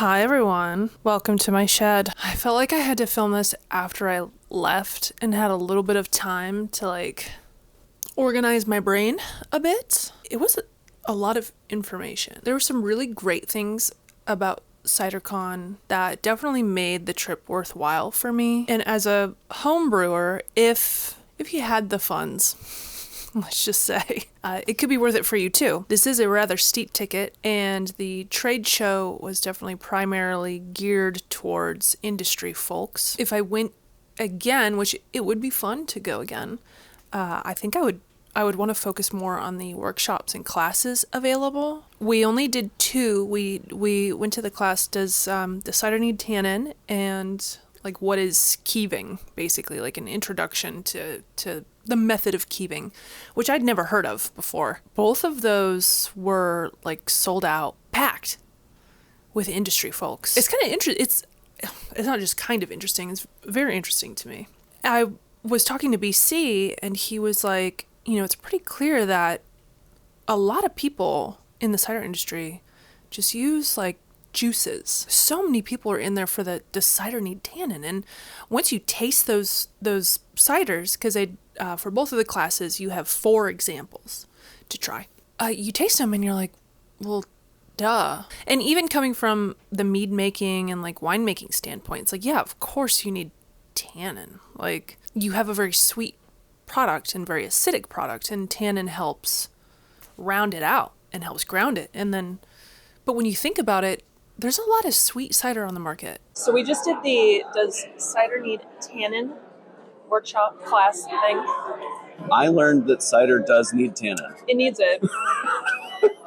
Hi everyone, welcome to my shed. I felt like I had to film this after I left and had a little bit of time to organize my brain a bit. It was a lot of information. There were some really great things about Cidercon that definitely made the trip worthwhile for me. And as a home brewer, if you had the funds, let's just say, it could be worth it for you too. This is a rather steep ticket, and the trade show was definitely primarily geared towards industry folks. If I went again, which it would be fun to go again, I think I would want to focus more on the workshops and classes available. We only did 2. We went to the class, does the cider need tannin, and what is keeving, basically, like an introduction to the method of keeving, which I'd never heard of before. Both of those were sold out, packed with industry folks. It's kind of interesting. It's not just kind of interesting, it's very interesting to me. I was talking to BC and he was like, it's pretty clear that a lot of people in the cider industry just use juices. So many people are in there for the cider need tannin, and once you taste those ciders, because they for both of the classes you have 4 examples to try. You taste them and you're like, well, duh. And even coming from the mead making and winemaking standpoint, it's yeah, of course you need tannin. You have a very sweet product and very acidic product, and tannin helps round it out and helps ground it. But when you think about it, there's a lot of sweet cider on the market. So we just did the Does Cider Need Tannin workshop class thing. I learned that cider does need tannin. It needs it.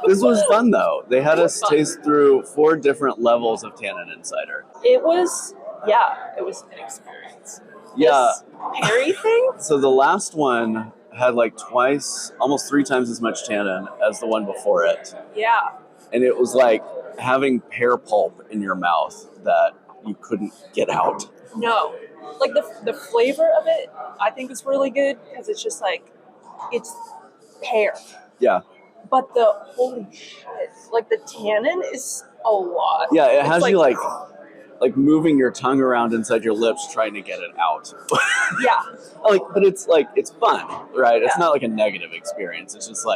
This was fun though. They had us taste through 4 different levels of tannin in cider. It was an experience. Yeah. This Perry thing? So the last one had twice, almost 3 times as much tannin as the one before it. Yeah. And it was like having pear pulp in your mouth that you couldn't get out. No. The flavor of it, I think is really good because it's just it's pear. Yeah. But the holy shit, the tannin is a lot. Yeah, it has you moving your tongue around inside your lips trying to get it out. Yeah. But it's it's fun, right? It's not a negative experience. It's just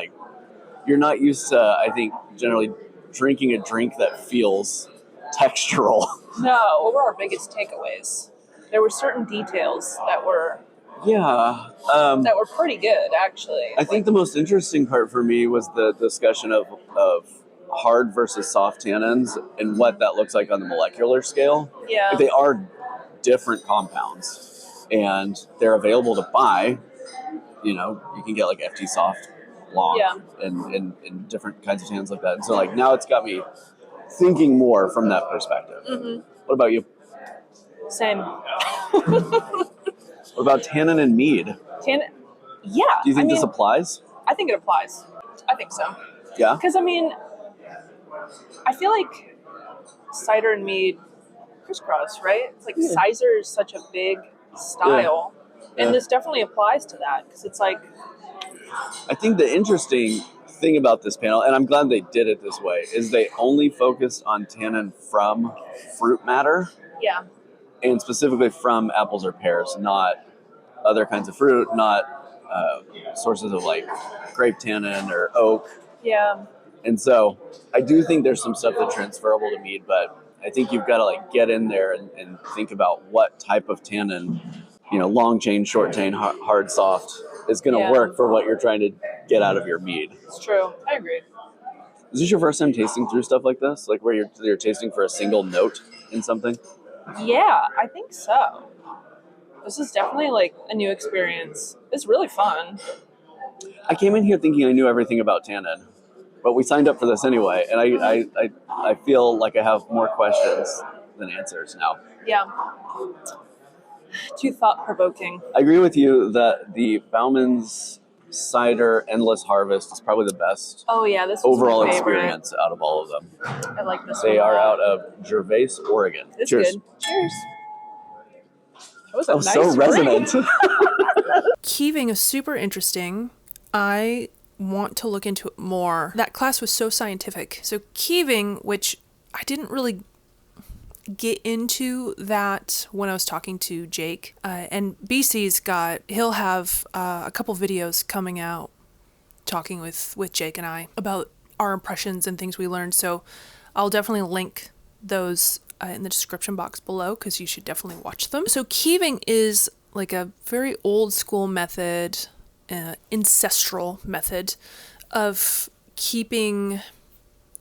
you're not used to, I think, generally drinking a drink that feels textural. No, what were our biggest takeaways? There were certain details that were that were pretty good, actually. I think the most interesting part for me was the discussion of hard versus soft tannins and what that looks like on the molecular scale. Yeah. They are different compounds, and they're available to buy. You can get FT soft, long, and different kinds of tannins like that. And so now it's got me thinking more from that perspective. Mm-hmm. What about you? Same. What about tannin and mead? Tannin, yeah. Do you think this applies? I think it applies. I think so. Yeah? Because, I feel like cider and mead crisscross, right? It's Cyser is such a big style. Yeah. And this definitely applies to that because it's I think the interesting thing about this panel, and I'm glad they did it this way, is they only focused on tannin from fruit matter. Yeah. And specifically from apples or pears, not other kinds of fruit, not sources of grape tannin or oak. Yeah. And so I do think there's some stuff that's transferable to mead, but I think you've got to get in there and think about what type of tannin, long chain, short chain, hard, soft, is going to work for what you're trying to get out of your mead. It's true. I agree. Is this your first time tasting through stuff like this? Where you're tasting for a single note in something? Yeah, I think so. This is definitely a new experience. It's really fun. I came in here thinking I knew everything about tannin, but we signed up for this anyway, and I feel like I have more questions than answers now. Yeah. Too thought-provoking. I agree with you that the Bauman's Cider Endless Harvest is probably the best this overall experience out of all of them. I like this They one. are out of Gervais, Oregon. It's Cheers. good. Cheers. That was a nice so resonant. Keeving is super interesting. I want to look into it more. That class was so scientific. So keeving, which I didn't really get into that when I was talking to Jake. And he'll have a couple videos coming out talking with Jake and I about our impressions and things we learned. So I'll definitely link those in the description box below because you should definitely watch them. So keeving is like a very old school method, ancestral method of keeping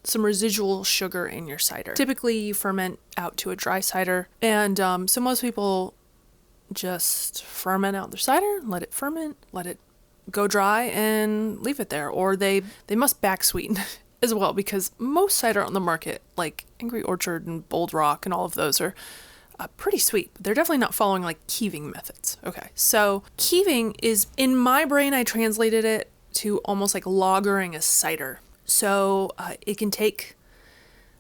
some residual sugar in your cider. Typically you ferment out to a dry cider, and so most people just ferment out their cider, let it ferment, let it go dry, and leave it there. Or they must back sweeten as well, because most cider on the market, like Angry Orchard and Bold Rock and all of those, are pretty sweet. They're definitely not following like keeving methods. Okay, so keeving is, in my brain, I translated it to almost like lagering a cider. So it can take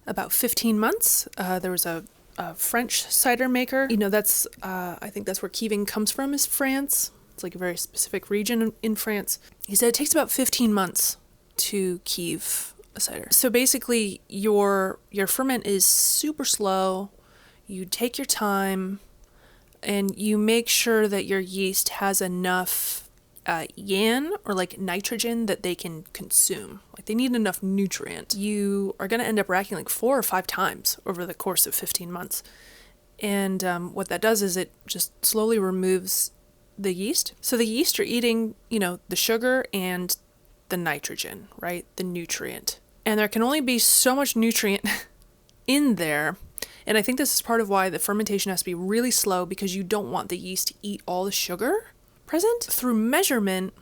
about 15 months. There was a French cider maker. That's I think that's where keeving comes from, is France. It's like a very specific region in France. He said it takes about 15 months to keeve a cider. So basically your ferment is super slow. You take your time and you make sure that your yeast has enough yan, or like nitrogen, that they can consume. Like they need enough nutrient. You are going to end up racking like 4 or 5 times over the course of 15 months. And what that does is it just slowly removes the yeast. So the yeast are eating, the sugar and the nitrogen, right? The nutrient. And there can only be so much nutrient in there. And I think this is part of why the fermentation has to be really slow, because you don't want the yeast to eat all the sugar present. Through measurement,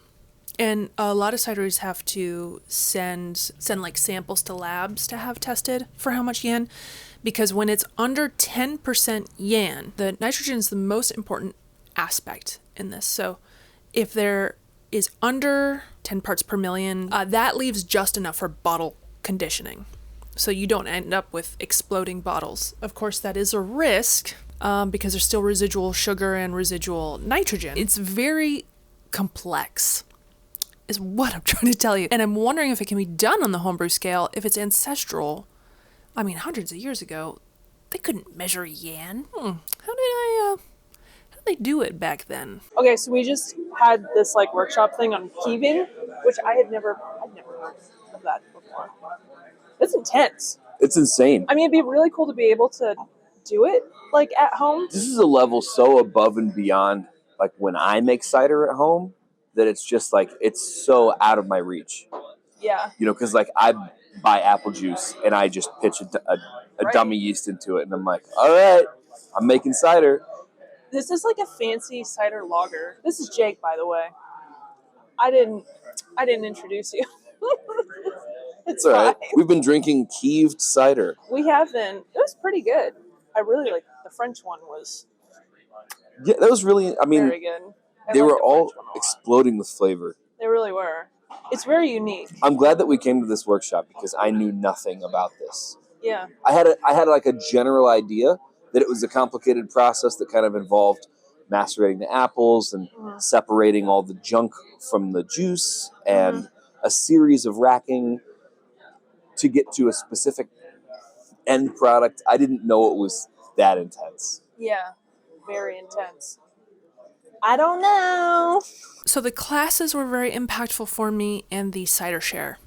and a lot of cideries have to send like samples to labs to have tested for how much yan, because when it's under 10% yan, the nitrogen is the most important aspect in this. So if there is under 10 parts per million, that leaves just enough for bottle conditioning, so you don't end up with exploding bottles. Of course, that is a risk, because there's still residual sugar and residual nitrogen. It's very complex, is what I'm trying to tell you. And I'm wondering if it can be done on the homebrew scale, if it's ancestral. I mean, hundreds of years ago, they couldn't measure yan. How did they do it back then? Okay, so we just had this like workshop thing on keeving, which I'd never heard of that before. It's intense. It's insane. I mean, it'd be really cool to be able to do it like at home. This is a level so above and beyond like when I make cider at home that it's just like, it's so out of my reach. Yeah. Because like I buy apple juice and I just pitch a dummy yeast into it, and I'm like, all right, I'm making cider. This is like a fancy cider lager. This is Jake, by the way. I didn't introduce you. It's all right. fine. We've been drinking keeved cider. We have been. It was pretty good. I really like the French one. Was Yeah, that was really, I mean, very good. they were all exploding with flavor. They really were. It's very unique. I'm glad that we came to this workshop because I knew nothing about this. Yeah. I had like a general idea that it was a complicated process that kind of involved macerating the apples and separating all the junk from the juice and a series of racking to get to a specific end product. I didn't know it was that intense. Yeah. Very intense. I don't know. So the classes were very impactful for me, and the cider share.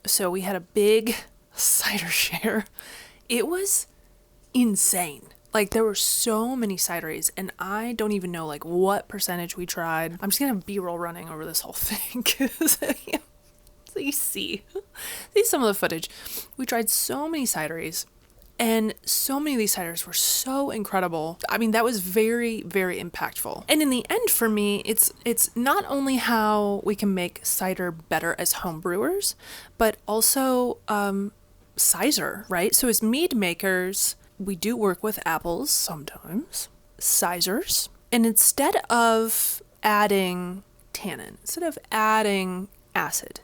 So we had a big cider share. It was insane. Like, there were so many cideries, and I don't even know like what percentage we tried. I'm just gonna have B-roll running over this whole thing, because so you see some of the footage. We tried so many cideries, and so many of these ciders were so incredible. I mean, that was very, very impactful. And in the end, for me, it's not only how we can make cider better as home brewers, but also Cyser, right? So as mead makers, we do work with apples sometimes, Cysers, and instead of adding tannin, instead of adding acid,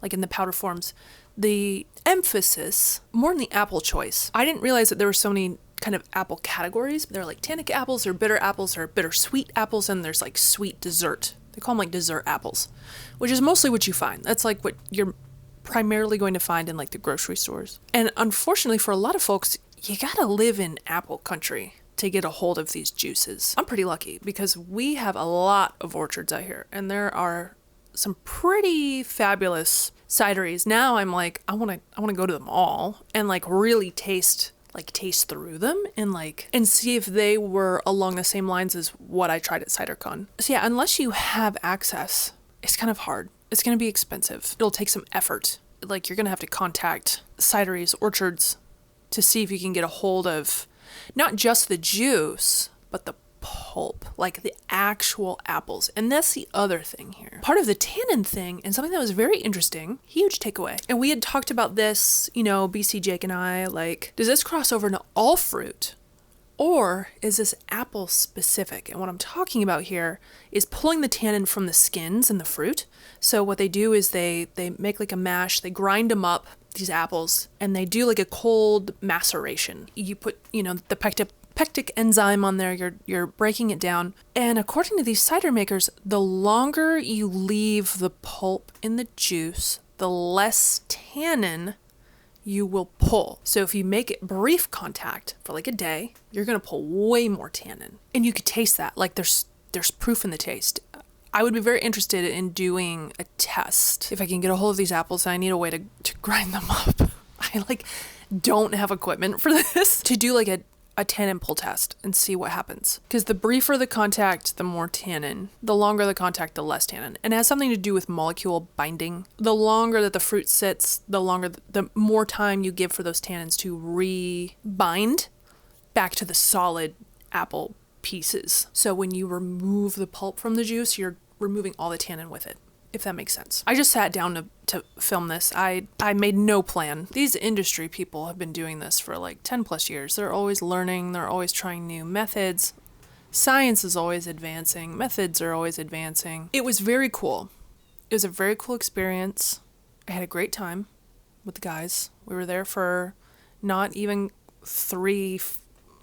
like in the powder forms, the emphasis more in the apple choice. I didn't realize that there were so many kind of apple categories. There are like tannic apples or bittersweet apples, and there's like sweet dessert. They call them like dessert apples, which is mostly what you find. That's like what you're primarily going to find in like the grocery stores. And unfortunately for a lot of folks, you gotta live in apple country to get a hold of these juices. I'm pretty lucky because we have a lot of orchards out here, and there are some pretty fabulous cideries. Now I'm like, I want to go to them all and like really taste through them and see if they were along the same lines as what I tried at Cidercon. So yeah, unless you have access, it's kind of hard. It's going to be expensive. It'll take some effort. Like, you're going to have to contact cideries, orchards to see if you can get a hold of not just the juice, but the pulp, like the actual apples. And that's the other thing here. Part of the tannin thing, and something that was very interesting, huge takeaway. And we had talked about this, you know, BC Jake and I, like, does this cross over into all fruit? Or is this apple specific? And what I'm talking about here is pulling the tannin from the skins and the fruit. So what they do is they make like a mash, they grind them up, these apples, and they do like a cold maceration. You put, you know, the pectic enzyme on there, you're breaking it down. And according to these cider makers, the longer you leave the pulp in the juice, the less tannin you will pull. So if you make it brief contact for like a day, you're going to pull way more tannin. And you could taste that. Like there's proof in the taste. I would be very interested in doing a test. If I can get a hold of these apples, I need a way to grind them up. I like don't have equipment for this. To do like a tannin pull test and see what happens. Because the briefer the contact, the more tannin. The longer the contact, the less tannin. And it has something to do with molecule binding. The longer that the fruit sits, the more time you give for those tannins to re-bind back to the solid apple pieces. So when you remove the pulp from the juice, you're removing all the tannin with it, if that makes sense. I just sat down to film this. I made no plan. These industry people have been doing this for like 10 plus years. They're always learning. They're always trying new methods. Science is always advancing. Methods are always advancing. It was very cool. It was a very cool experience. I had a great time with the guys. We were there for not even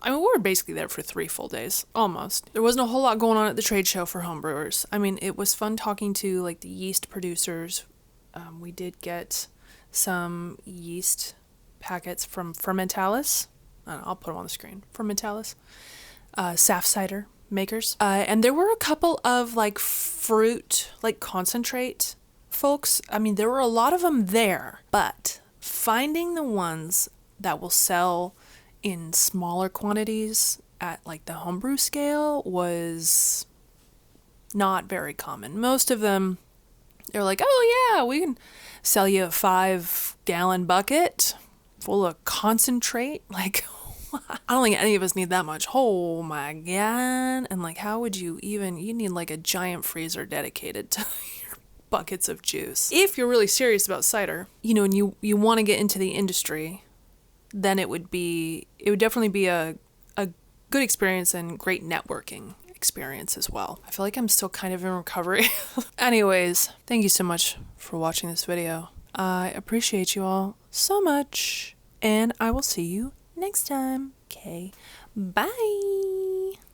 we were basically there for 3 full days, almost. There wasn't a whole lot going on at the trade show for homebrewers. I mean, it was fun talking to like the yeast producers. We did get some yeast packets from Fermentalis. I'll put them on the screen. Fermentalis. Saf cider makers. And there were a couple of like fruit, like concentrate folks. I mean, there were a lot of them there, but finding the ones that will sell in smaller quantities at like the homebrew scale was not very common. Most of them, they're like, oh yeah, we can sell you a 5-gallon bucket full of concentrate. Like, I don't think any of us need that much. Oh my God. And like, how would you need like a giant freezer dedicated to your buckets of juice. If you're really serious about cider, you know, and you want to get into the industry, then it would definitely be a good experience and great networking experience as well. I feel like I'm still kind of in recovery. Anyways, thank you so much for watching this video. I appreciate you all so much, and I will see you next time. Okay, bye.